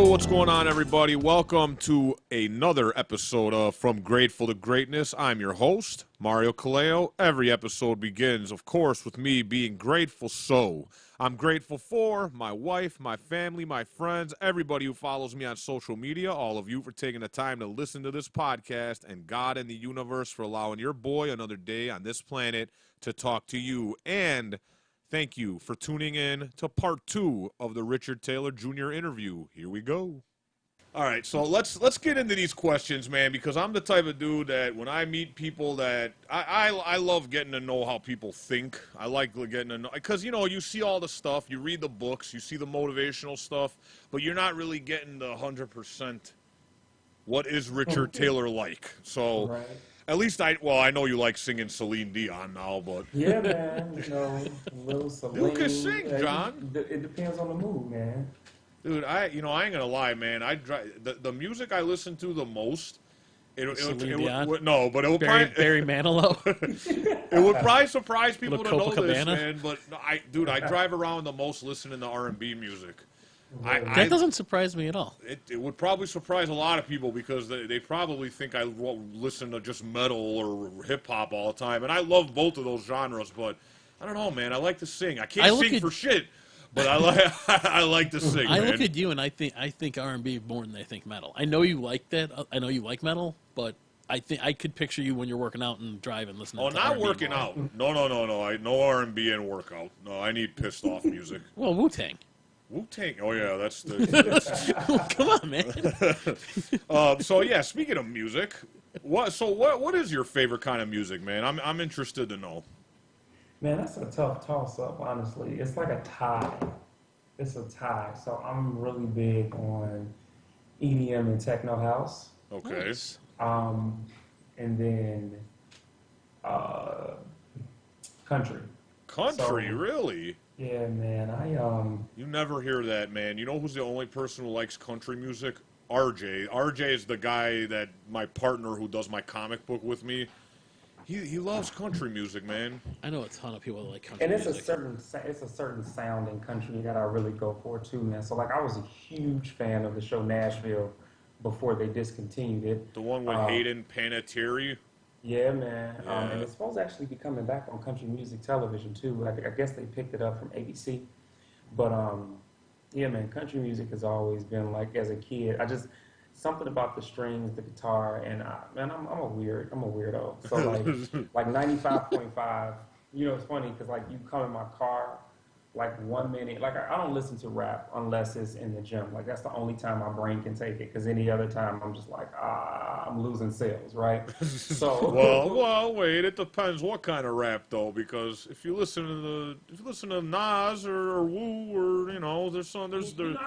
what's going on, everybody? Welcome to another episode of From Grateful to Greatness. I'm your host, Mario Kaleo. Every episode begins, of course, with me being grateful. So I'm grateful for my wife, my family, my friends, everybody who follows me on social media, all of you for taking the time to listen to this podcast, and God and the universe for allowing your boy another day on this planet to talk to you. And thank you for tuning in to part 2 of the Richard Taylor Jr. interview. Here we go. All right, so let's get into these questions, man, because I'm the type of dude that when I meet people that I love getting to know how people think. I like getting to know, because, you know, you see all the stuff, you read the books, you see the motivational stuff, but you're not really getting the 100% what is Richard Taylor like. So Right. at least I know you like singing Celine Dion now, but Yeah, man. A little you can Celine. sing, John. It depends on the mood, man. Dude, I ain't gonna lie, man. The music I listen to the most. Celine Dion? No, but it would Barry Manilow. it would probably surprise people to Little know this, Copacabana? man. But I drive around the most listening to R&B music. That doesn't surprise me at all. It would probably surprise a lot of people because they probably think I listen to just metal or hip hop all the time, and I love both of those genres. But I don't know, man. I like to sing. I can't sing for shit, but I like to sing. I man. look at you and I think R&B more than I think metal. I know you like that. I know you like metal, but I think I could picture you when you're working out and driving listening. Oh, to not R&B working more. out. No. No R&B and workout. No, I need pissed off music. Well, Wu-Tang. Wu-Tang. Oh yeah, that's the. Come on, man. So yeah, speaking of music, what is your favorite kind of music, man? I'm interested to know. Man, that's a tough toss-up, honestly. It's like a tie. It's a tie. So I'm really big on EDM and techno house. Okay. Nice. And then country. Country, So- really? Yeah, man. You never hear that, man. You know who's the only person who likes country music? RJ. RJ is the guy that my partner who does my comic book with me. He loves country music, man. I know a ton of people that like country And it's music. a certain sound in country that I really go for too, man. So like I was a huge fan of the show Nashville before they discontinued it. The one with Hayden Panettiere. Yeah, man. Yeah. And it's supposed to actually be coming back on country music television too. I guess they picked it up from ABC. But yeah, man, country music has always been like as a kid. Something about the strings, the guitar, and man, I'm a weirdo. So like 95.5. You know, it's funny because like you come in my car, like 1 minute, like I don't listen to rap unless it's in the gym. Like that's the only time my brain can take it. Because any other time I'm just like I'm losing sales, right? So well, wait. It depends what kind of rap, though, because if you listen to Nas or Wu or there's You know,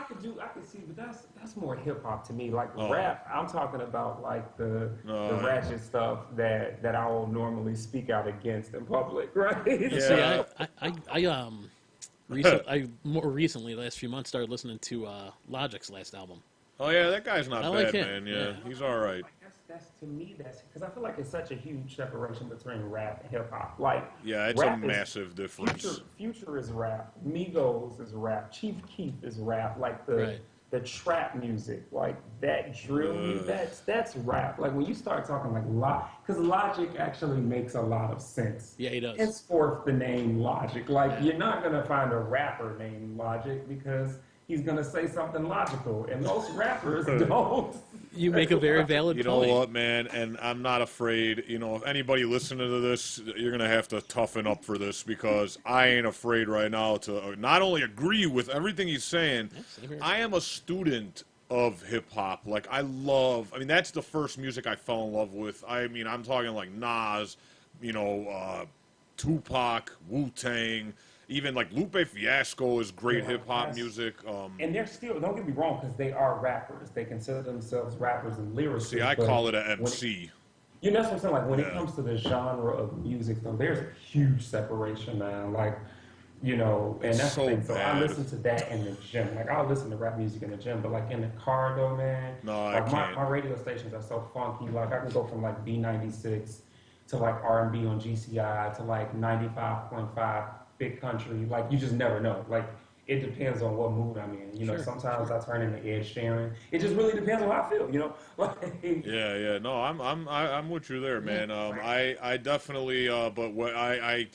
I could see, but that's more hip hop to me. Like Oh. rap, I'm talking about like the ratchet stuff that I will normally speak out against in public, right? Yeah. See, I more recently, last few months, started listening to Logic's last album. Oh yeah, that guy's not I bad, like him, man. Yeah, yeah. he's all right. Like that's to me that's because I feel like it's such a huge separation between rap and hip hop. Like Yeah, it's a rap is- massive difference. Future is rap. Migos is rap. Chief Keef is rap. Like Right. the trap music, like that drill music, that's rap. Like when you start talking like because Logic actually makes a lot of sense. Yeah, he does. Henceforth, the name Logic. Like you're not gonna find a rapper named Logic because he's gonna say something logical, and most rappers don't. You make a very valid You know point. what, man? And I'm not afraid. If anybody listening to this, you're gonna have to toughen up for this because I ain't afraid right now to not only agree with everything he's saying. same here. I am a student of hip hop. Like that's the first music I fell in love with. I'm talking like Nas, Tupac, Wu-Tang. Even like Lupe Fiasco is great Yeah, hip hop that's- music. And they're still, don't get me wrong, because they are rappers. They consider themselves rappers and lyricists. See, I but call it an when MC. that's what I'm saying. Like when Yeah. it comes to the genre of music, though, there's a huge separation now. Like, and that's so the thing. So I bad. listen to that in the gym. Like I'll listen to rap music in the gym, but like in the car, though, man. No, I like can't. My radio stations are so funky. Like I can go from like B96 to like R&B on GCI to like 95.5 big country. Like you just never know. Like it depends on what mood I'm in. You know, Sure, sometimes sure. I turn into Ed Sheeran. It just really depends on how I feel. You know, like Yeah, yeah. No, I'm with you there, Yeah. man. like I definitely, but what I've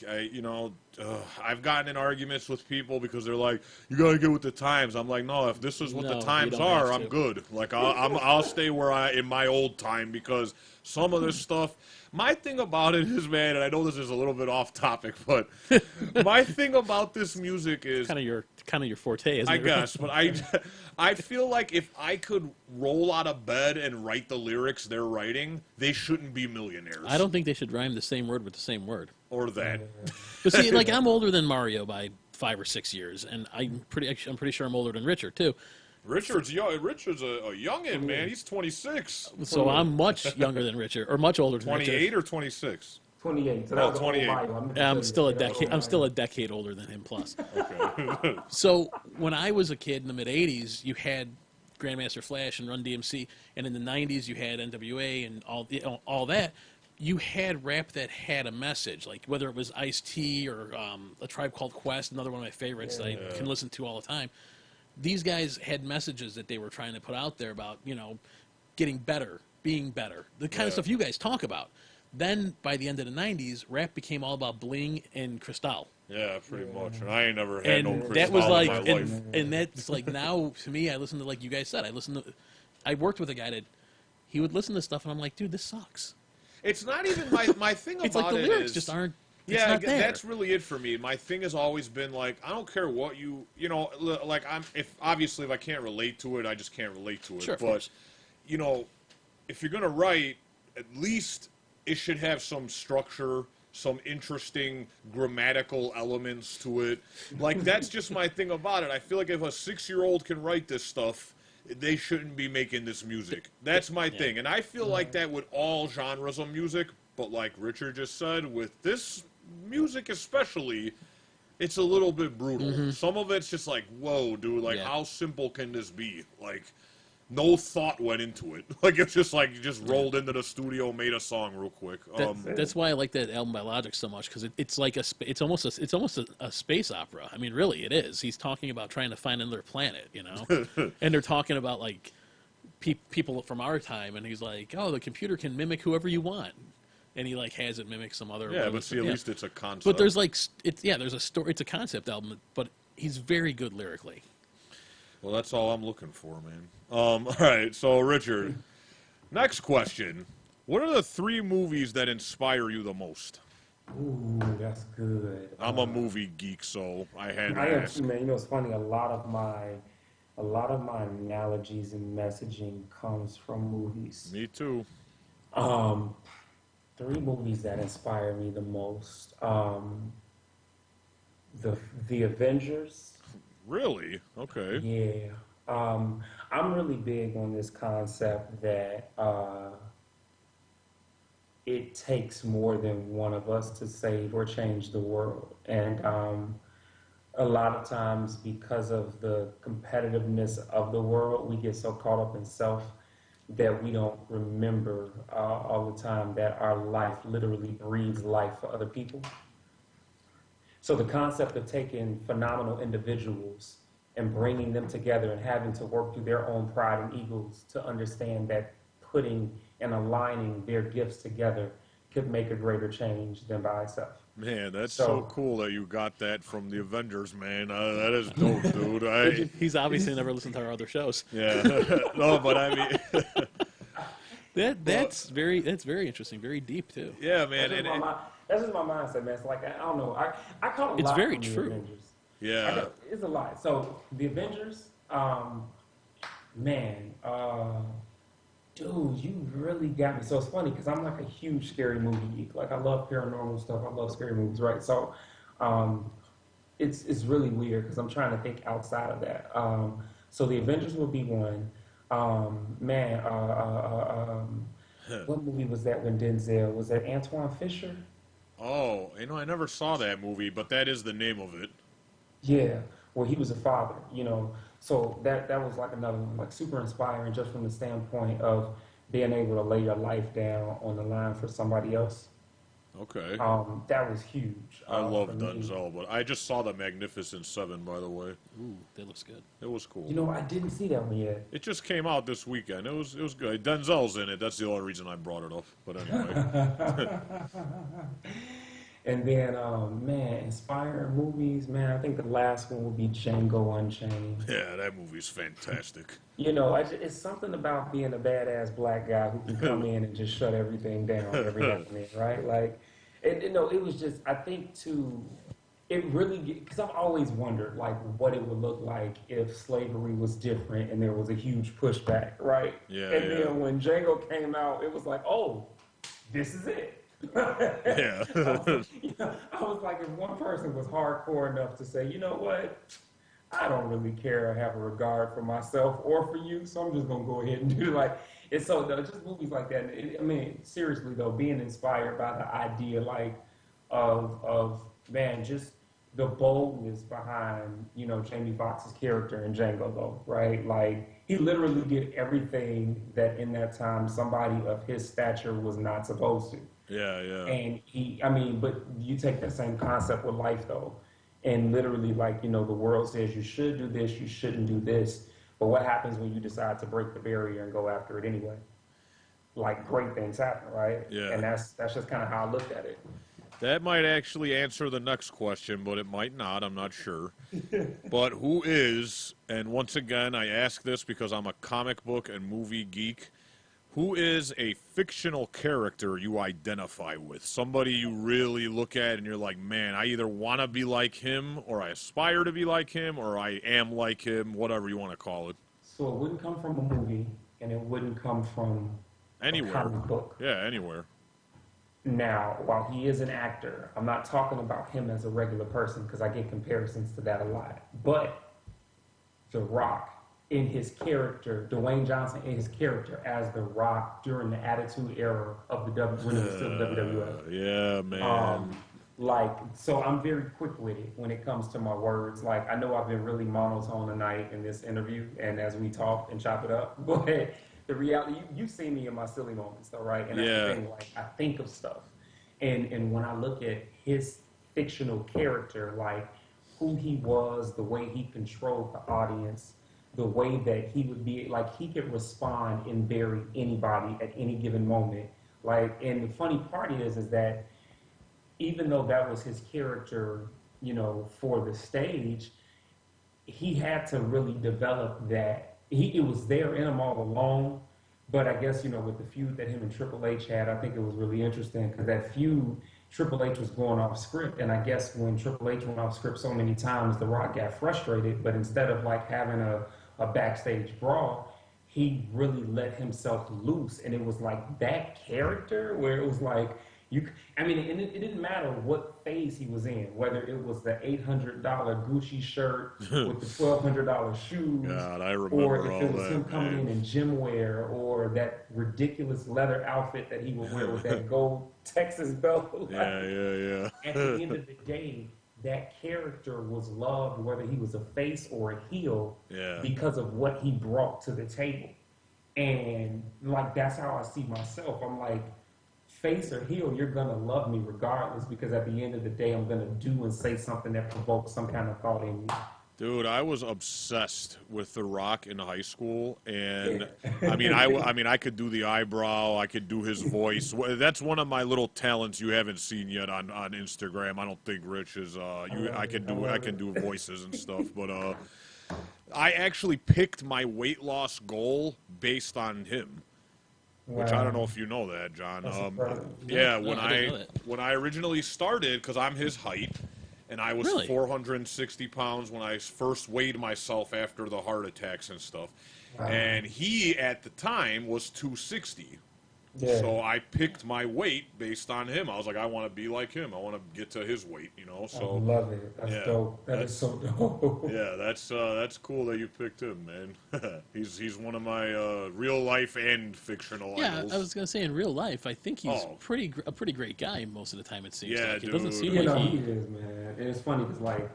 gotten in arguments with people because they're like, you gotta get with the times. I'm like, no, if this is what the No, you times don't have are, I'm to. good. Like, I'll stay where I in my old time because some of this stuff. My thing about it is, man, and I know this is a little bit off topic, but my thing about this music It's is kind of your forte, isn't I it? Really? guess, but I feel like if I could roll out of bed and write the lyrics they're writing, they shouldn't be I millionaires don't think they should rhyme the same word with the same word. or that. But see, like I'm older than Mario by 5 or 6 years, and I'm pretty sure I'm older than Richard too. Richard's young. Richard's a youngin, man. He's 26. So I'm much younger than Richard, or much older than Richard. 28 or 26. 28. So that Oh, was a whole 28. Mario. I meant to I'm tell still a you that. That was decade. I'm still Mario. a decade older than him. Plus, Okay. so when I was a kid in the mid '80s, you had Grandmaster Flash and Run DMC, and in the '90s you had NWA and all that. You had rap that had a message, like whether it was Ice-T or A Tribe Called Quest, another one of my favorites that I can listen to all the time. These guys had messages that they were trying to put out there about, getting better, being better, the kind of stuff you guys talk about. Then by the end of the '90s, rap became all about bling and Cristal. Yeah, pretty much. And I ain't never had And no that was Cristal like, in my life. and that's like now to me, I listen to, like you guys said, I worked with a guy that he would listen to stuff, and I'm like, dude, this sucks. It's not even my thing It's about like the it lyrics is, just aren't. It's yeah, not there. that's really it for me. My thing has always been like, I don't care what like if I can't relate to it, I just can't relate to it. Sure, of But course. you know, if you're gonna write, at least it should have some structure, some interesting grammatical elements to it. Like that's just my thing about it. I feel like if a 6-year-old can write this stuff, they shouldn't be making this music. That's my thing. And I feel like that with all genres of music, but like Richard just said, with this music especially, it's a little bit brutal. Some of it's just like, whoa, dude, like Yeah. how simple can this be? Like no thought went into it. Like it's just like you just rolled into the studio, made a song real quick. That's why I like that album by Logic so much, because it's like it's almost a space opera. I mean, really, it is. He's talking about trying to find another planet, and they're talking about like people from our time, and he's like, oh, the computer can mimic whoever you want, and he like has it mimic some other. Yeah, but see, at least it's a concept. But there's like there's a story. It's a concept album, but he's very good lyrically. Well, that's all I'm looking for, man. All right, so Richard, next question. What are the 3 movies that inspire you the most? Ooh, that's good. I'm a movie geek, so I had to I am ask. too, man. You know, it's funny. A lot of my analogies and messaging comes from movies. Me too. 3 movies that inspire me the most. The Avengers. Really? Okay. Yeah. I'm really big on this concept that it takes more than one of us to save or change the world. And a lot of times, because of the competitiveness of the world, we get so caught up in self that we don't remember all the time that our life literally breathes life for other people. So the concept of taking phenomenal individuals and bringing them together and having to work through their own pride and egos to understand that putting and aligning their gifts together could make a greater change than by itself. Man, that's so cool that you got that from the Avengers, man. That is dope, dude. He's obviously never listened to our other shows. Yeah. No, but I mean, That's very interesting, very deep too. yeah, man. That's just my mindset, man. It's like, I don't know. I caught a It's lot very from the true. Avengers. Yeah. It's a lot. So the Avengers, man, dude, you really got me. So it's funny because I'm like a huge scary movie geek. Like I love paranormal stuff. I love scary movies, right? So it's really weird because I'm trying to think outside of that. So the Avengers will be one. Man, what movie was that when Denzel was that Antoine Fisher? Oh, I never saw that movie, but that is the name of it. Yeah, well, he was a father, So that was like another one, like super inspiring, just from the standpoint of being able to lay your life down on the line for somebody else. Okay. That was huge I for love me. Denzel, but I just saw the Magnificent Seven, by the way. Ooh, that looks good. It was cool. You know, I didn't see that one yet. It just came out this weekend. It was good. Denzel's in it. That's the only reason I brought it up. But anyway. And then, man, inspiring movies, man. I think the last one would be Django Unchained. Yeah, that movie's fantastic. You know, it's something about being a badass black guy who can come in and just shut everything down every now and then, right? Like, you know, it was just, I think, too, it really, because I've always wondered, like, what it would look like if slavery was different and there was a huge pushback, right? Yeah, And yeah. then when Django came out, it was like, oh, this is it. Yeah. I was like, if one person was hardcore enough to say, you know what, I don't really care or have a regard for myself or for you, so I'm just gonna go ahead and do like it's so just movies like that. I mean, seriously though, being inspired by the idea like of man, just the boldness behind Jamie Foxx's character in Django though, right? Like he literally did everything that in that time somebody of his stature was not supposed to. Yeah, yeah. And I mean, but you take that same concept with life though, and literally like, the world says you should do this, you shouldn't do this. But what happens when you decide to break the barrier and go after it anyway? Like great things happen, right? Yeah. And that's just kind of how I looked at it. That might actually answer the next question, but it might not. I'm not sure. But who is, and once again, I ask this because I'm a comic book and movie geek, who is a fictional character you identify with? Somebody you really look at and you're like, man, I either want to be like him, or I aspire to be like him, or I am like him, whatever you want to call it. So it wouldn't come from a movie, and it wouldn't come from Anywhere. a comic book. Yeah, anywhere. Now, while he is an actor, I'm not talking about him as a regular person because I get comparisons to that a lot. But The Rock, in his character, Dwayne Johnson in his character as The Rock during the Attitude Era of when it was still WWF. Yeah, man. So I'm very quick with it when it comes to my words. Like, I know I've been really monotone tonight in this interview and as we talk and chop it up, but the reality, you see me in my silly moments though, right? And that's the thing, like, I think of stuff. And when I look at his fictional character, like who he was, the way he controlled the audience, the way that he would be, like he could respond and bury anybody at any given moment. Like, and the funny part is that even though that was his character, for the stage, he had to really develop that. It was there in him all along, but I guess, with the feud that him and Triple H had, I think it was really interesting because that feud, Triple H was going off script, and I guess when Triple H went off script so many times, The Rock got frustrated, but instead of like having a backstage brawl, he really let himself loose, and it was like that character where it was like, and it didn't matter what phase he was in, whether it was the $800 Gucci shirt with the $1,200 shoes, God, I remember or if all it was that, him coming in gym wear, or that ridiculous leather outfit that he would wear with that gold Texas belt. Yeah. At the end of the day, that character was loved, whether he was a face or a heel, because of what he brought to the table. And like that's how I see myself. I'm like, face or heel, you're gonna love me regardless, because at the end of the day, I'm gonna do and say something that provokes some kind of thought in you. Dude, I was obsessed with The Rock in high school, and I could do the eyebrow, I could do his voice. That's one of my little talents you haven't seen yet on Instagram. I don't think Rich is. I can do voices and stuff, but I actually picked my weight loss goal based on him. Which I don't know if you know that, John. When I originally started, because I'm his height, and I was 460 pounds when I first weighed myself after the heart attacks and stuff. Wow. And he, at the time, was 260. Yeah. So I picked my weight based on him. I was like, I want to be like him. I want to get to his weight, So I love it. That's dope. That's so dope. Yeah, that's cool that you picked him, man. he's one of my real life and fictional idols. Yeah, I was gonna say in real life, I think he's a pretty great guy most of the time. It seems like dude. it doesn't seem he like is, man. And it's funny because like,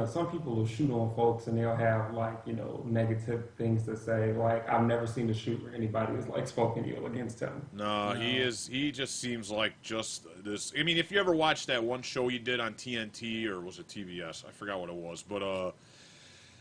some people will shoot on folks and they'll have like, negative things to say. Like, I've never seen a shoot where anybody is like spoken ill against him. No, he No. is. He just seems like just this. I mean, if you ever watched that one show he did on TNT or was it TBS? I forgot what it was, but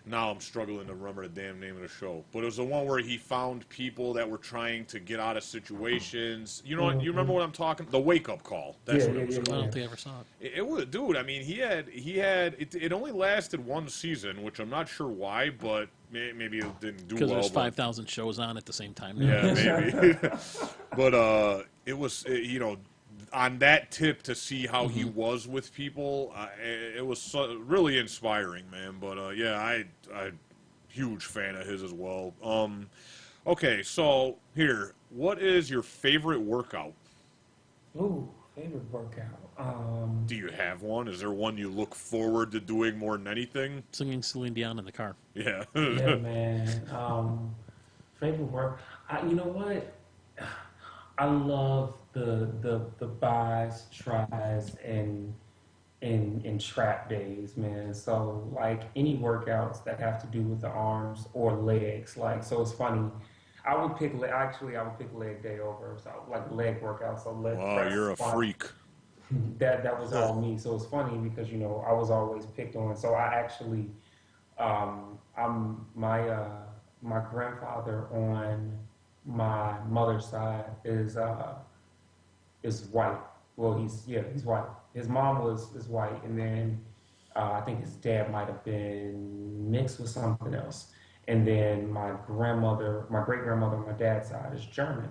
now I'm struggling to remember the damn name of the show. But it was the one where he found people that were trying to get out of situations. You know, you remember what I'm talking? The Wake Up Call. That's Yeah, what yeah, it was yeah, I called. don't think I ever saw it. It was, dude. I mean, it only lasted one season, which I'm not sure why, but maybe it didn't do Because well. there's But 5,000 shows on at the same time. yeah, maybe. But it was on that tip to see how he was with people. It was really inspiring, man. But yeah, I huge fan of his as well. Okay, so here, what is your favorite workout? Ooh, favorite workout. Do you have one? Is there one you look forward to doing more than anything? Singing Celine Dion in the car. Yeah. Yeah, man. Favorite work. You know what? I love the buys, tries, and trap days, man. So like any workouts that have to do with the arms or legs, like so it's funny. I would pick leg day over so like leg workouts, so leg Wow, press, you're a squat. freak. That was all me. So it's funny because I was always picked on. So I actually I'm my grandfather on my mother's side is white. Well, he's white. His mom is white, and then I think his dad might have been mixed with something else. And then my great grandmother on my dad's side is German.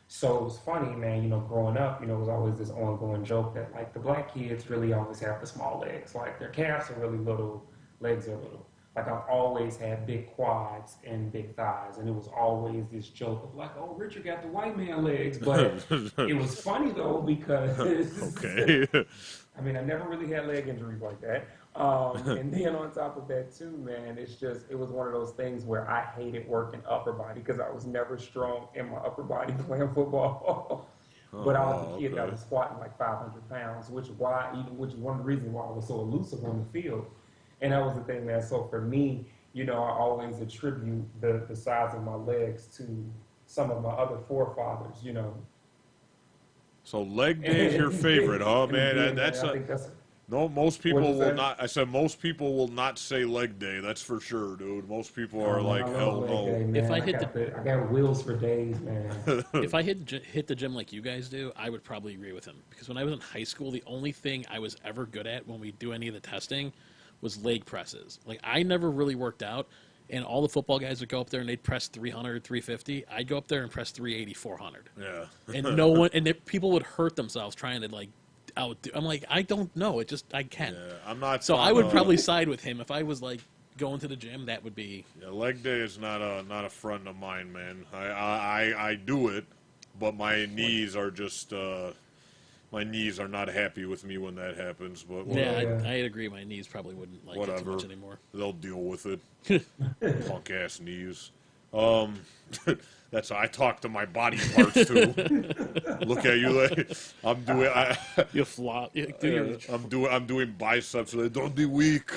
So it was funny, man, growing up, it was always this ongoing joke that like the black kids really always have the small legs. Like their calves are really little, legs are little. Like I've always had big quads and big thighs. And it was always this joke of like, oh, Richard got the white man legs. But it was funny though, because Okay. I mean, I never really had leg injuries like that. And then on top of that too, man, it was one of those things where I hated working upper body because I was never strong in my upper body playing football. But I was a kid that Okay. was squatting like 500 pounds, which is one of the reasons why I was so elusive on the field. And that was the thing, man. So for me, I always attribute the size of my legs to some of my other forefathers. So leg day is your favorite, huh, man? Yeah, That's I think that's no. Most what people you will say. not. I said most people will not say leg day. That's for sure, dude. Most people are Oh, man, like, I hell love leg no. day, man. If I I got wheels for days, man. If I hit the gym like you guys do, I would probably agree with him. Because when I was in high school, the only thing I was ever good at when we do any of the testing was leg presses. Like I never really worked out, and all the football guys would go up there and they'd press 300, 350. I'd go up there and press 380, 400. Yeah. And no one, and people would hurt themselves trying to like outdo. I'm like, I don't know. I can. Yeah. I'm not. So I fond would of- probably side with him if I was like going to the gym. That would be Yeah, leg day is not a friend of mine, man. I do it, but my knees are just my knees are not happy with me when that happens. But yeah. whatever. I'd agree. My knees probably wouldn't like it too Whatever. much anymore. They'll deal with it. Punk ass knees. That's how I talk to my body parts too. Look at you, like I'm doing. You flop. You do your, I'm doing biceps. Like, don't be weak.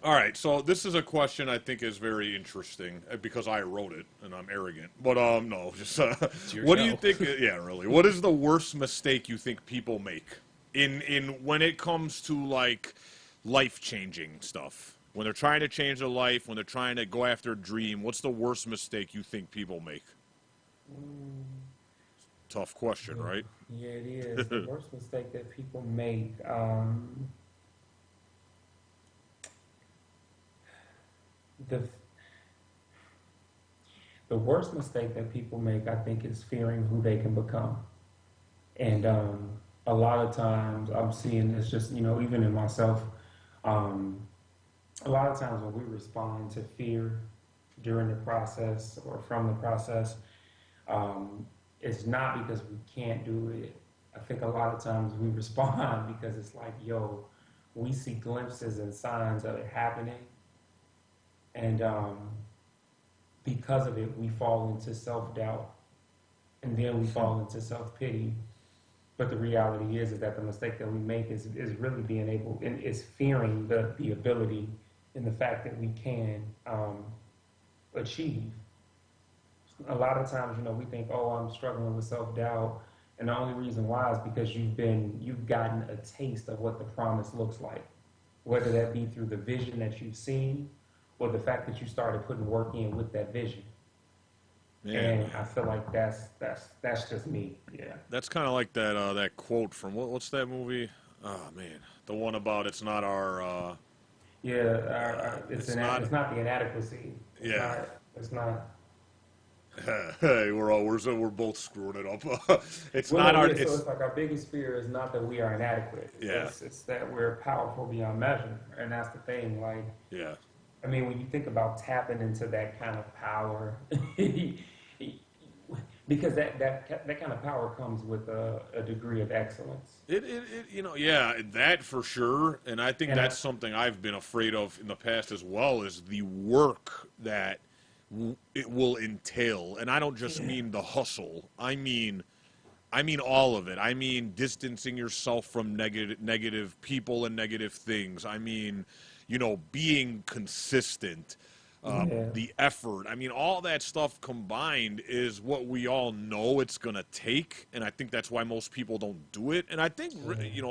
All right, so this is a question I think is very interesting because I wrote it and I'm arrogant. But no, just your what do you show. think? Yeah, really. What is the worst mistake you think people make in when it comes to like life changing stuff? When they're trying to change their life, when they're trying to go after a dream, what's the worst mistake you think people make? Tough question, right? Yeah, it is. The worst mistake that people make. The the worst mistake that people make, I think, is fearing who they can become. And a lot of times I'm seeing this just, even in myself. A lot of times when we respond to fear during the process or from the process, it's not because we can't do it. I think a lot of times we respond because it's like, yo, we see glimpses and signs of it happening. And because of it, we fall into self-doubt. And then we fall into self-pity. But the reality is that the mistake that we make is really being able and is fearing the ability and the fact that we can achieve. A lot of times, we think, oh, I'm struggling with self-doubt, and the only reason why is because you've gotten a taste of what the promise looks like, whether that be through the vision that you've seen or the fact that you started putting work in with that vision. Yeah. And I feel like that's just me. Yeah. That's kind of like that quote from what's that movie? Oh man, the one about it's not our. Yeah, It's not. it's not the inadequacy. Yeah. It's not. Hey, we're both screwing it up. It's Well, not no, our. yeah, so It's it's like our biggest fear is not that we are inadequate. yeah, It's that we're powerful beyond measure, and that's the thing. Like, yeah, I mean, when you think about tapping into that kind of power, because that kind of power comes with a degree of excellence. yeah, that for sure. And I think And that's something I've been afraid of in the past as well, is the work that it will entail. And I don't just mean the hustle. I mean all of it. I mean distancing yourself from negative people and negative things. I mean, being consistent, yeah, the effort. I mean, all that stuff combined is what we all know it's gonna take, and I think that's why most people don't do it. And I think,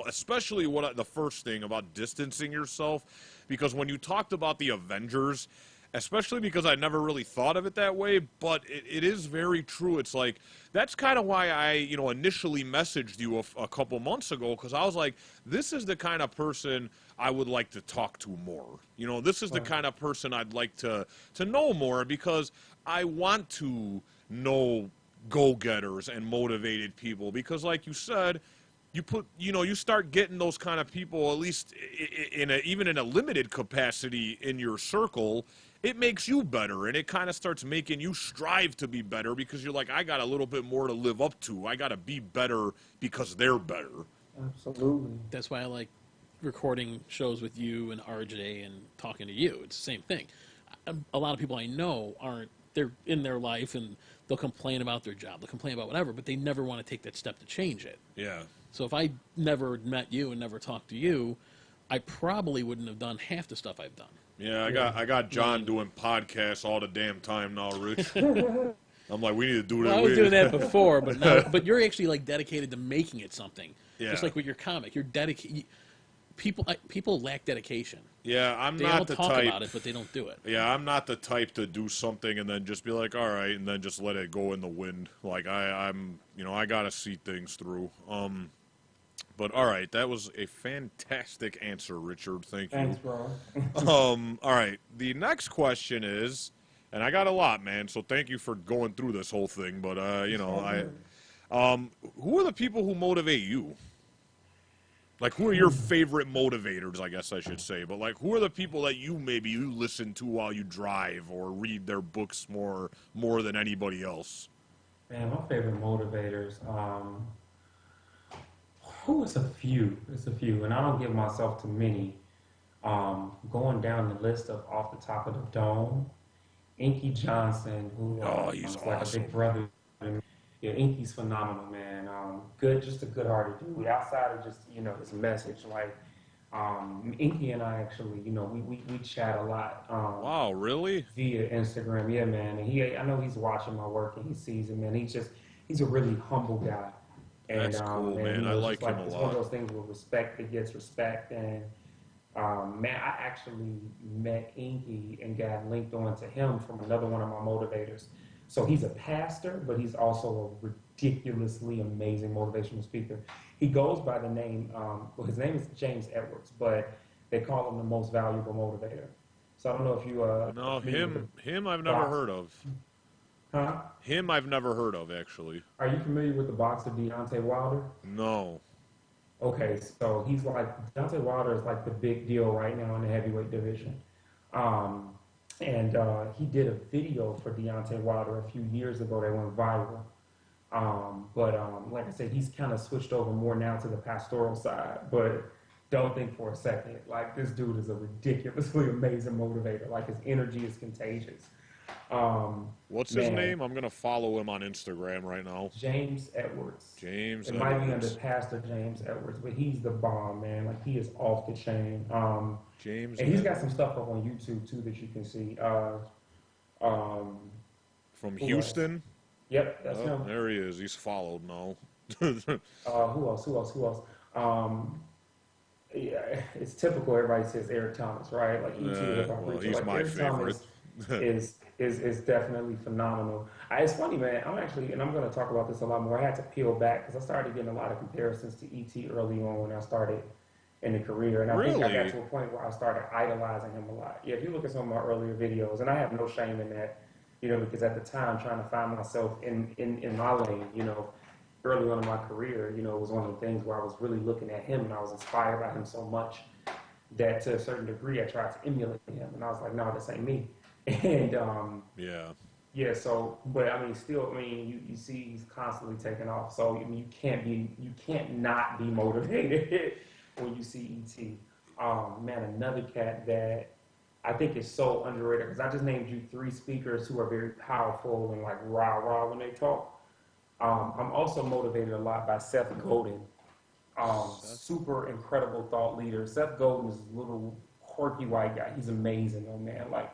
especially the first thing about distancing yourself, because when you talked about the Avengers, especially because I never really thought of it that way, but it is very true. It's like, that's kind of why I, initially messaged you a couple months ago, because I was like, this is the kind of person I would like to talk to more. This is the right. kind of person I'd like to know more, because I want to know go-getters and motivated people, because like you said, you start getting those kind of people, at least even in a limited capacity in your circle, it makes you better, and it kind of starts making you strive to be better, because you're like, I got a little bit more to live up to. I got to be better because they're better. Absolutely. That's why I like recording shows with you and RJ and talking to you. It's the same thing. A lot of people I know they're in their life and they'll complain about their job, they'll complain about whatever, but they never want to take that step to change it. Yeah. So if I never met you and never talked to you, I probably wouldn't have done half the stuff I've done. Yeah, I got John doing podcasts all the damn time now, Rich. I'm like, we need to do that. Well, I was doing that before, but now, but you're actually like dedicated to making it something. Yeah. Just like with your comic, you're dedicated. People lack dedication. Yeah, I'm They not all the talk type. about it, but they don't do it. Yeah, I'm not the type to do something and then just be like, all right, and then just let it go in the wind. Like I'm, I gotta see things through. But all right, that was a fantastic answer, Richard. Thank you. Thanks, bro. All right, the next question is, and I got a lot, man. So thank you for going through this whole thing. But who are the people who motivate you? Like, who are your favorite motivators, I guess I should say. But, like, who are the people that you listen to while you drive or read their books more than anybody else? Man, my favorite motivators, it's a few. It's a few, and I don't give myself to many. Going down the list of off the top of the dome, Inky Johnson, who He's is like a awesome. big brother to me. Yeah, Inky's phenomenal, man. Just a good-hearted dude. Outside of just his message, like Inky and I actually, we chat a lot. Wow, really? Via Instagram, yeah, man. And I know he's watching my work and he sees it, man. He's a really humble guy. And, That's cool, and, man. I it's like just him a It's lot. one of those things with respect that gets respect. And man, I actually met Inky and got linked on to him from another one of my motivators. So he's a pastor, but he's also a ridiculously amazing motivational speaker. He goes by the name, his name is James Edwards, but they call him the most valuable motivator. So I don't know if you No, him I've never box. heard of. Huh? Him I've never heard of, actually. Are you familiar with the boxer Deontay Wilder? No. Okay, so he's like Deontay Wilder is like the big deal right now in the heavyweight division. And he did a video for Deontay Wilder a few years ago that went viral. But like I said, he's kind of switched over more now to the pastoral side. But don't think for a second, like this dude is a ridiculously amazing motivator. Like his energy is contagious. What's his Man, name? I'm gonna follow him on Instagram right now. James Edwards. James It might be under Edwards. Pastor James Edwards, but he's the bomb, man. Like he is off the chain. James And he's got some Edwards. stuff up on YouTube too that you can see. Um, From who else? Houston. Yep, that's Oh, him. there he is. He's followed now. Who else? Who else? Who else? Yeah, it's typical. Everybody says Eric Thomas, right? Like ET hip hop Well, preacher. he's Like my Eric favorite. Thomas is definitely phenomenal. It's funny, man. I'm actually, and I'm going to talk about this a lot more. I had to peel back because I started getting a lot of comparisons to ET early on when I started in the career, and I think I got Really? to a point where I started idolizing him a lot. Yeah, if you look at some of my earlier videos, and I have no shame in that, because at the time trying to find myself in my lane, early on in my career, it was one of the things where I was really looking at him and I was inspired by him so much that to a certain degree I tried to emulate him, and I was like, no, this ain't me. And Yeah. yeah, so but I mean, still, I mean, you see, he's constantly taking off. So I mean, you can't not be motivated when you see ET. Man, another cat that I think is so underrated because I just named you three speakers who are very powerful and like rah rah when they talk. I'm also motivated a lot by Seth Godin. Seth. Super incredible thought leader. Seth Godin is a little quirky white guy. He's amazing, though, man. Like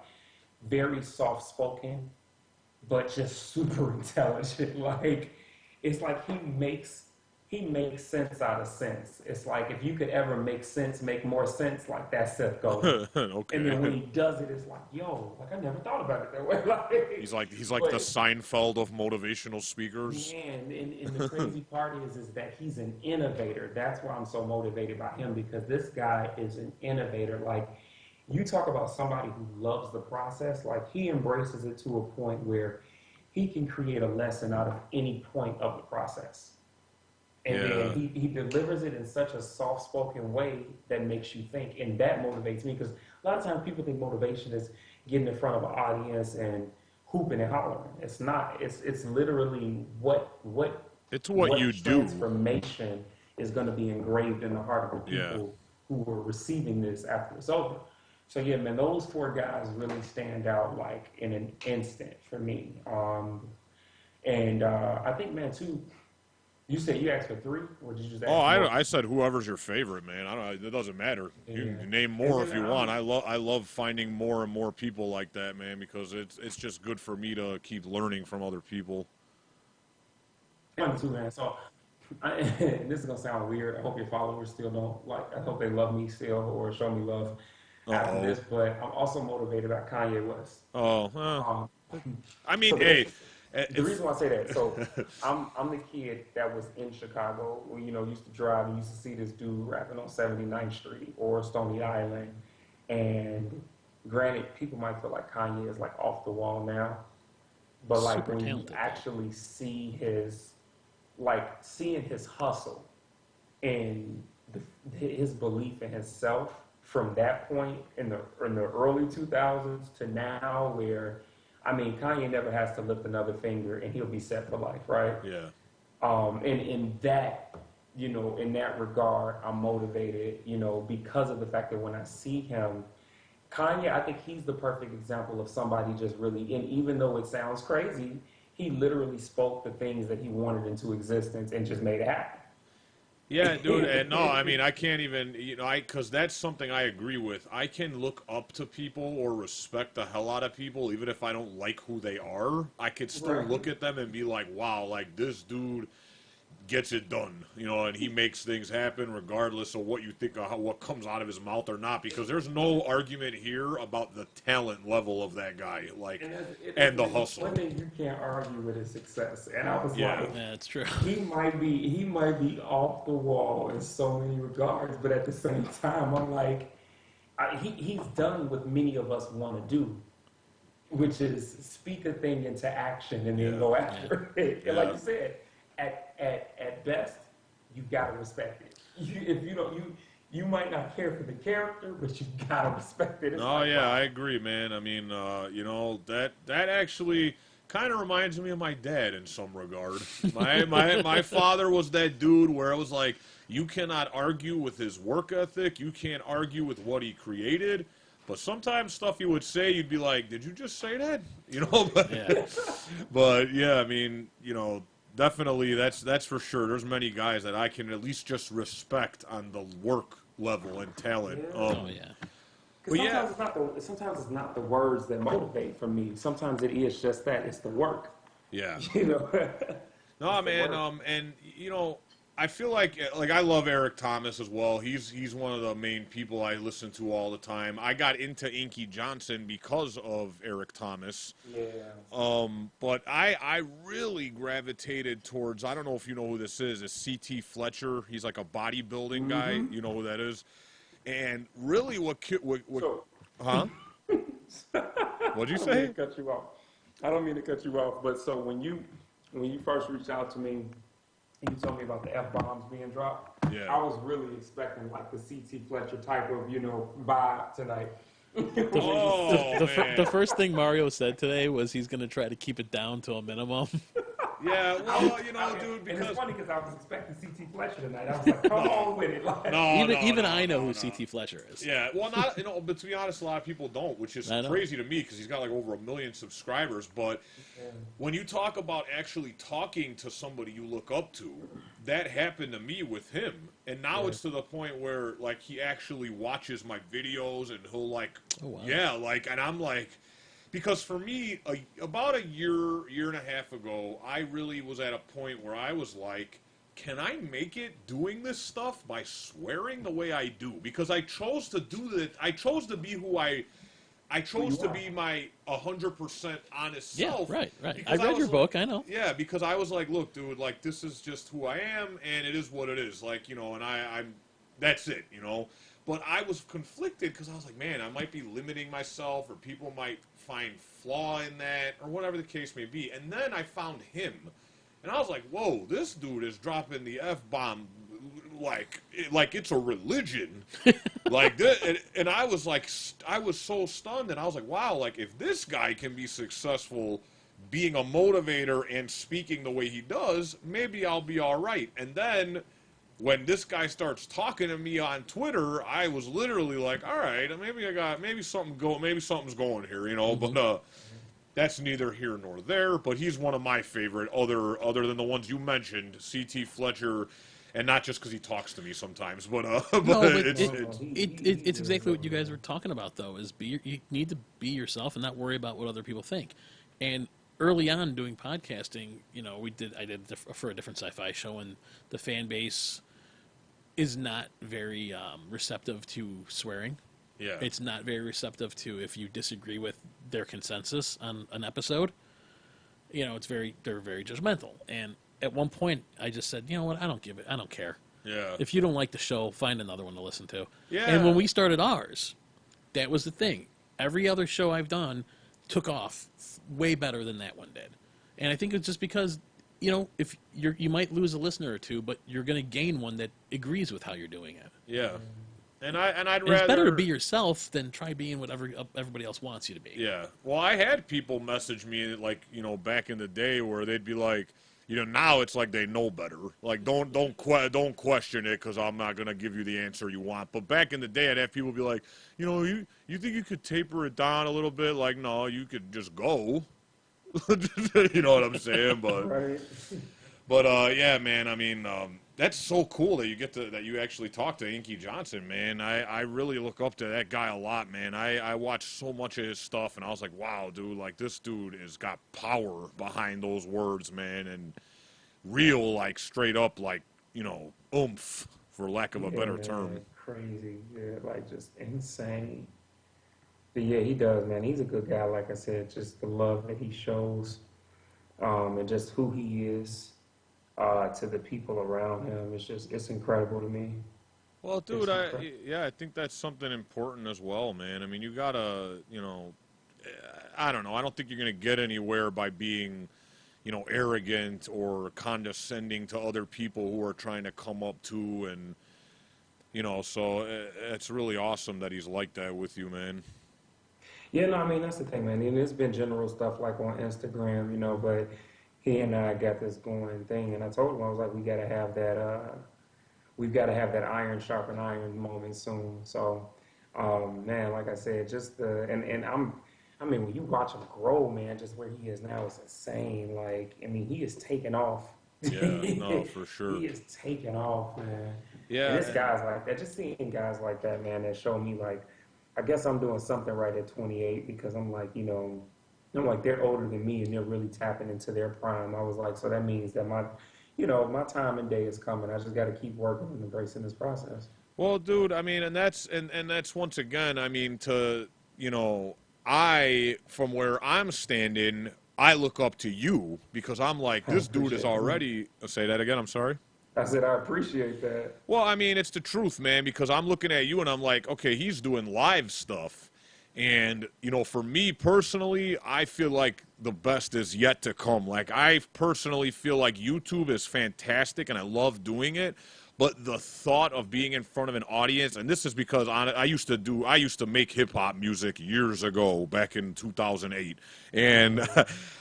very soft spoken, but just super intelligent. Like it's like he makes sense out of sense. It's like if you could ever make sense, make more sense, like that's Seth Godin. And then when Okay. he does it, it's like, yo, like I never thought about it that way. Like, He's like the but Seinfeld of motivational speakers. man, and the crazy part is that he's an innovator. That's why I'm so motivated by him because this guy is an innovator. Like you talk about somebody who loves the process, like he embraces it to a point where he can create a lesson out of any point of the process. And then Yeah. he delivers it in such a soft spoken way that makes you think. And that motivates me because a lot of times people think motivation is getting in front of an audience and hooping and hollering. It's not. It's literally It's what what you do. transformation is going to be engraved in the heart of the Yeah. people who are receiving this after it's over. So yeah, man, those four guys really stand out like in an instant for me. And I think, man, too. You said you asked for three, or did you just Oh, ask for more? I said whoever's your favorite, man. I don't. It doesn't matter. You Yeah. can name And more then if you want. I love finding more and more people like that, man, because it's just good for me to keep learning from other people. one too, man. So this is gonna sound weird. I hope your followers still don't like. I hope they love me still or show me love after Uh-oh. this. But I'm also motivated by Kanye West. Oh, Um, I mean, so this, hey, the if reason why I say that. So I'm the kid that was in Chicago. Where, used to drive and used to see this dude rapping on 79th Street or Stony Island. And granted, people might feel like Kanye is like off the wall now, but like Super when you talented, though. actually see seeing his hustle and his belief in himself from that point in the early 2000s to now, where I mean, Kanye never has to lift another finger and he'll be set for life, right? yeah, And in that, in that regard, I'm motivated, because of the fact that when I see him, Kanye, I think he's the perfect example of somebody just really, and even though it sounds crazy, he literally spoke the things that he wanted into existence and just made it happen. yeah, dude. And no, I mean, I can't even, because that's something I agree with. I can look up to people or respect the hell out of people, even if I don't like who they are. I could still Right. look at them and be like, wow, like this dude gets it done, and he makes things happen regardless of what you think of what comes out of his mouth or not, because there's no argument here about the talent level of that guy, like, And and the it's hustle. one thing you can't argue with his success. And I was Yeah. like, Yeah, that's true. he might be off the wall in so many regards, but at the same time, I'm like, he's done what many of us want to do, which is speak a thing into action and then Yeah. go after it. And like Yeah. you said, at best, you gotta respect it. If you don't, you might not care for the character, but you gotta respect it. It's Oh like, yeah, wow. I agree, man. I mean, that actually kind of reminds me of my dad in some regard. My father was that dude where it was like you cannot argue with his work ethic, you can't argue with what he created, But sometimes stuff you would say, you'd be like, "Did you just say that?" You know. But, Yeah. but yeah, I mean, definitely that's for sure. There's many guys that I can at least just respect on the work level and talent. Yeah. Oh yeah. Because But yeah, sometimes it's not the words that motivate for me. Sometimes it is just that it's the work. yeah. You know. No, It's the man. work. And I feel like I love Eric Thomas as well. He's one of the main people I listen to all the time. I got into Inky Johnson because of Eric Thomas. Yeah. But I really gravitated towards, I don't know if you know who this is CT Fletcher. He's like a bodybuilding guy. Mm-hmm. You know who that is? And really, what So, huh? What'd you I don't mean say? to cut you off. I don't mean to cut you off, but so when you first reached out to me and you told me about the F bombs being dropped, Yeah. I was really expecting like the CT Fletcher type of vibe tonight. Oh, man. The first thing Mario said today was he's going to try to keep it down to a minimum. Yeah, well, dude, And because it's funny because I was expecting CT Fletcher tonight. I was like, come on with it. Like, Even I know who CT Fletcher is. Yeah, well, not but to be honest, a lot of people don't, which is I know. crazy to me because he's got like over 1 million subscribers. But when you talk about actually talking to somebody you look up to, that happened to me with him, and now it's to the point where like he actually watches my videos and he'll like, Oh, wow. yeah, like, and I'm like. Because for me, about a year and a half ago, I really was at a point where I was like, can I make it doing this stuff by swearing the way I do? Because I chose to do that. I chose to be who I chose to be my 100% honest Yeah, self. right. Because I read was your like- book. I know. Yeah, because I was like, look, dude, like this is just who I am, and it is what it is. Like, and I'm that's it, But I was conflicted because I was like, man, I might be limiting myself, or people might find flaw in that, or whatever the case may be. And then I found him, and I was like, whoa, this dude is dropping the F-bomb like it's a religion. Like this, and I was like, I was so stunned, and I was like, wow, like if this guy can be successful being a motivator and speaking the way he does, maybe I'll be all right. And then when this guy starts talking to me on Twitter, I was literally like, all right, maybe something's going here, But that's neither here nor there. But he's one of my favorite, other than the ones you mentioned, CT Fletcher, and not just because he talks to me sometimes, but No, but it's it's exactly what you guys were talking about, though. You need to be yourself and not worry about what other people think. And early on doing podcasting, I did for a different sci-fi show, and the fan base is not very receptive to swearing. yeah, It's not very receptive to if you disagree with their consensus on an episode. They're very judgmental. And at one point, I just said, you know what, I don't care. yeah, If you don't like the show, find another one to listen to. Yeah. And when we started ours, that was the thing. Every other show I've done took off way better than that one did. And I think it's just because, if you might lose a listener or two, but you're going to gain one that agrees with how you're doing it. yeah. And I'd And rather it's better to be yourself than try being whatever everybody else wants you to be. Yeah. Well, I had people message me like, back in the day where they'd be like, now it's like they know better. Like don't question it because I'm not gonna give you the answer you want. But back in the day, I'd have people be like, you think you could taper it down a little bit? Like, no, you could just go. You know what I'm saying? But right. yeah, man. I mean, that's so cool that you actually talk to Inky Johnson, man. I really look up to that guy a lot, man. I watch so much of his stuff, and I was like, wow, dude, like this dude has got power behind those words, man, and real, like straight up, like oomph, for lack of a better man, term. Crazy. Yeah, like just insane. But yeah, he does, man. He's a good guy, like I said, just the love that he shows, and just who he is. To the people around him, it's incredible to me. Well, dude, I think that's something important as well, man. I mean, you gotta, I don't know. I don't think you're gonna get anywhere by being, arrogant or condescending to other people who are trying to come up to, and, so it's really awesome that he's like that with you, man. Yeah, no, I mean that's the thing, man. And it's been general stuff like on Instagram, but he and I got this going thing, and I told him I was like, we've got to have that iron sharpen iron moment soon. So Man, like I said, just I mean, when you watch him grow, man, just where he is now is insane. Like, I mean, he is taking off. Yeah, no, for He sure. is taking off, man. And Yeah, it's and guys like that. Just seeing guys like that, man, that show me like, I guess I'm doing something right at 28 because I'm like, I'm like they're older than me and they're really tapping into their prime. I was like, so that means that my time and day is coming. I just got to keep working and embracing this process. well, dude, I mean, and that's once again, I mean, you know, I from where I'm standing, I look up to you because I'm like, I this dude is appreciate it. already. Say that again. I'm sorry. I said I appreciate that. Well, I mean, it's the truth, man, because I'm looking at you and I'm like, okay, he's doing live stuff. And, for me personally, I feel like the best is yet to come. Like, I personally feel like YouTube is fantastic and I love doing it. But the thought of being in front of an audience, and this is because I used to make hip hop music years ago, back in 2008. And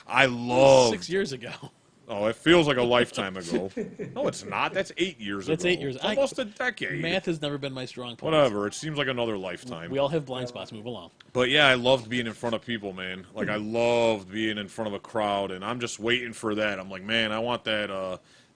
I That was 6 years loved. ago. Oh, it feels like a lifetime ago. No, it's not. That's 8 years That's ago. 8 years. It's almost a decade. Math has never been my strong point. Whatever. It seems like another lifetime. We all have blind spots. Move along. But yeah, I loved being in front of people, man. Like I loved being in front of a crowd, and I'm just waiting for that. I'm like, man, I want that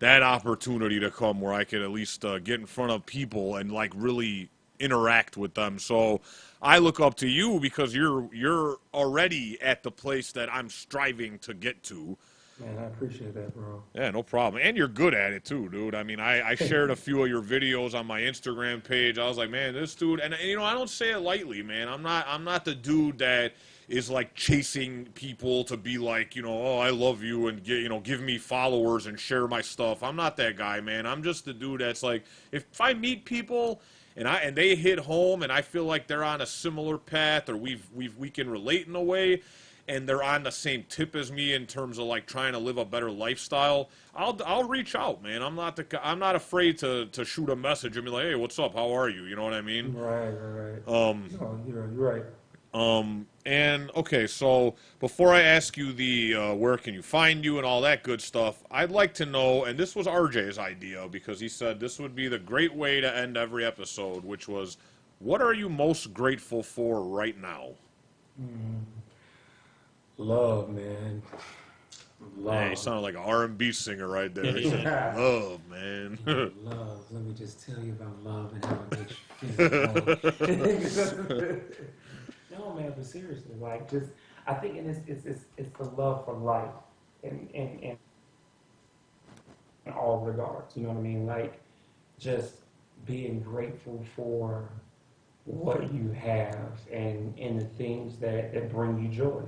opportunity to come where I could at least get in front of people and like really interact with them. So I look up to you because you're already at the place that I'm striving to get to. Man, I appreciate that, bro. Yeah, no problem. And you're good at it too, dude. I mean, I shared a few of your videos on my Instagram page. I was like, man, this dude, and I don't say it lightly, man. I'm not the dude that is like chasing people to be like, oh, I love you and give me followers and share my stuff. I'm not that guy, man. I'm just the dude that's like, if I meet people and they hit home and I feel like they're on a similar path or we can relate in a way, and they're on the same tip as me in terms of like trying to live a better lifestyle, I'll reach out, man. I'm not afraid to shoot a message and be like, hey, what's up? How are you? You know what I mean? Right. No, you're right. And okay, so before I ask you the where can you find you and all that good stuff, I'd like to know, and this was RJ's idea because he said this would be the great way to end every episode, which was, what are you most grateful for right now? Love, man. Man, you Love. sounded like an R&B singer right there. Yeah, He's he like, did. love, man. Love. Let me just tell you about love and how it makes you feel. No, man, but seriously, like, just I think, and it's the love for life, in all regards. You know what I mean? Like, just being grateful for what you have and the things that bring you joy.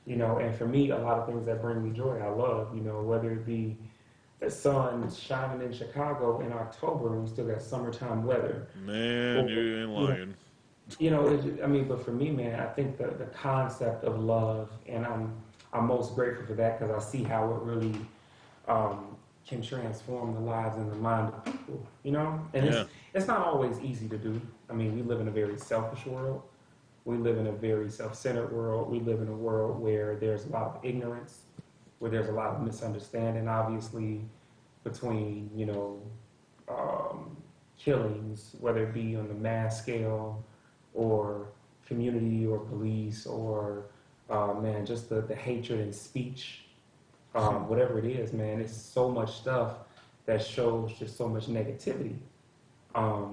And for me, a lot of things that bring me joy, I love. Whether it be the sun shining in Chicago in October and we still got summertime weather. Man, Or, you ain't lying. I mean, but for me, man, I think the concept of love, and I'm most grateful for that because I see how it really can transform the lives and the mind of people. And Yeah. it's not always easy to do. I mean, we live in a very selfish world. We live in a very self-centered world. We live in a world where there's a lot of ignorance, where there's a lot of misunderstanding, obviously, between, killings, whether it be on the mass scale or community or police or, man, just the hatred in speech, whatever it is, man. It's so much stuff that shows just so much negativity.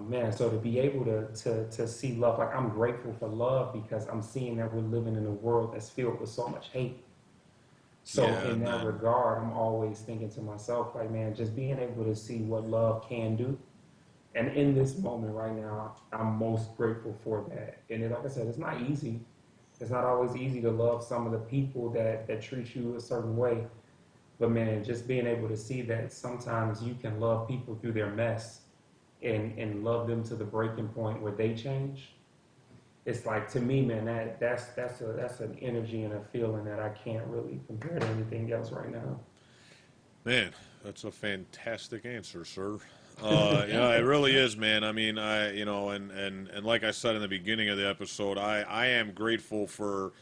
Man, so to be able to see love, like I'm grateful for love because I'm seeing that we're living in a world that's filled with so much hate. So Yeah, in that man. regard, I'm always thinking to myself, like, man, just being able to see what love can do. And in this moment right now, I'm most grateful for that. And like I said, it's not easy. It's not always easy to love some of the people that treat you a certain way. But man, just being able to see that sometimes you can love people through their mess and love them to the breaking point where they change. It's like, to me, man, that's an energy and a feeling that I can't really compare to anything else right now. Man, that's a fantastic answer, sir. It really is, man. I mean, and like I said in the beginning of the episode, I am grateful for,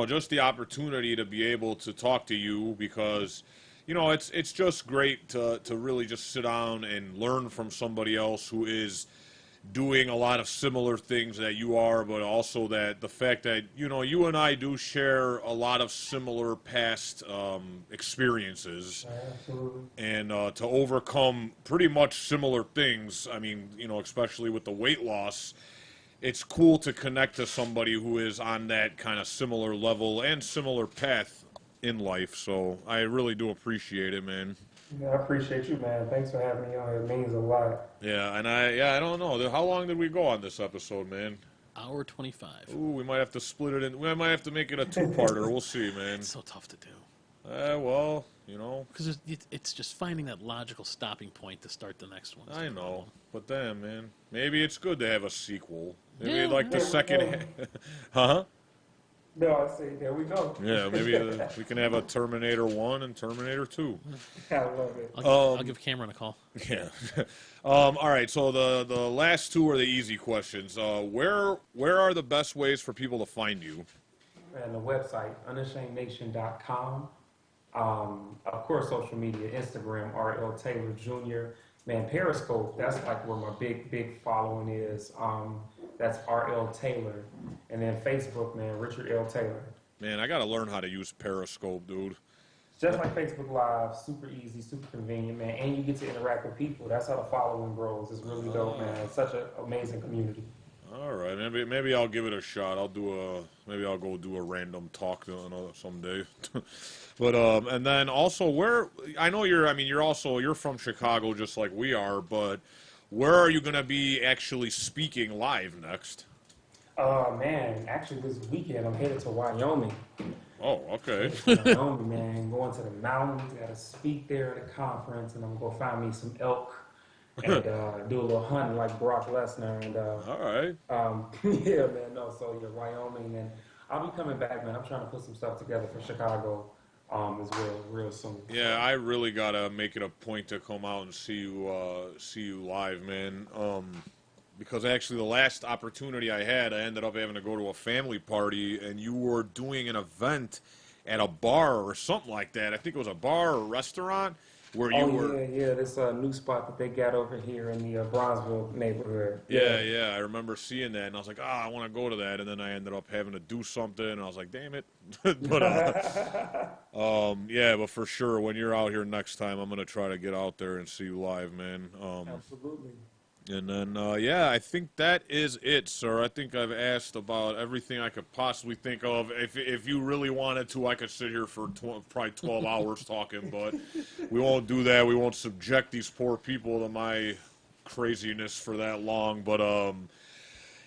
just the opportunity to be able to talk to you because, it's just great to really just sit down and learn from somebody else who is, doing a lot of similar things that you are, but also that the fact that, you and I do share a lot of similar past experiences, Absolutely. and to overcome pretty much similar things. I mean, especially with the weight loss, it's cool to connect to somebody who is on that kind of similar level and similar path in life. So I really do appreciate it, man. Yeah, I appreciate you, man. Thanks for having me on. It means a lot. Yeah, and I don't know. How long did we go on this episode, man? Hour 25. Ooh, we might have to split it in. We might have to make it a two-parter. We'll see, man. It's so tough to do. Well, Because it's just finding that logical stopping point to start the next one. I know. But damn, man. Maybe it's good to have a sequel. Maybe Yeah, like the yeah, second. yeah. Huh? No, I say, there we go. Yeah, maybe we can have a Terminator 1 and Terminator 2. I love it. I'll give Cameron a call. Yeah. All right, so the last two are the easy questions. Where are the best ways for people to find you? And the website, unashamednation.com. Of course, social media, Instagram, RL Taylor Jr. Man, Periscope, that's like where my big following is. That's RL Taylor. And then Facebook, man, Richard L. Taylor. Man, I got to learn how to use Periscope, dude. Just like Facebook Live, super easy, super convenient, man. And you get to interact with people. That's how the following grows. It's really dope, man. It's such an amazing community. All right, maybe I'll give it a shot. Maybe I'll go do a random talk someday. But and then also I know you're from Chicago just like we are, but where are you gonna be actually speaking live next? Man, actually this weekend I'm headed to Wyoming. Oh, okay. Wyoming, man, going to the mountains. Got to speak there at a conference, and I'm gonna go find me some elk and do a little hunting like Brock Lesnar. And All right. yeah, man. No, so yeah, Wyoming, and I'll be coming back, man. I'm trying to put some stuff together for Chicago as well, real soon. Yeah, I really gotta make it a point to come out and see you live, man. Because actually, the last opportunity I had, I ended up having to go to a family party, and you were doing an event at a bar or something like that. I think it was a bar or restaurant where you were. Yeah, this new spot that they got over here in the Bronzeville neighborhood. Yeah, I remember seeing that, and I was like, I want to go to that, and then I ended up having to do something, and I was like, damn it. But yeah, but for sure, when you're out here next time, I'm gonna try to get out there and see you live, man. Absolutely. And then, yeah, I think that is it, sir. I think I've asked about everything I could possibly think of. If you really wanted to, I could sit here for probably 12 hours talking, but we won't do that. We won't subject these poor people to my craziness for that long. But,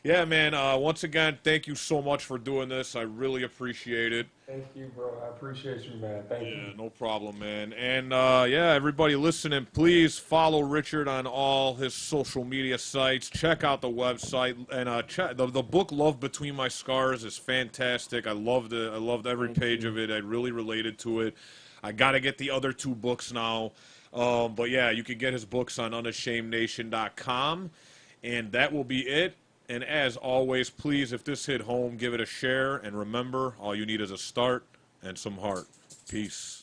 yeah, man, once again, thank you so much for doing this. I really appreciate it. Thank you, bro. I appreciate you, man. Thank you. Yeah, no problem, man. And, yeah, everybody listening, please follow Richard on all his social media sites. Check out the website. And check the book Love Between My Scars is fantastic. I loved it. I loved every page of it. I really related to it. I got to get the other two books now. But, yeah, you can get his books on unashamednation.com. And that will be it. And as always, please, if this hit home, give it a share. And remember, all you need is a start and some heart. Peace.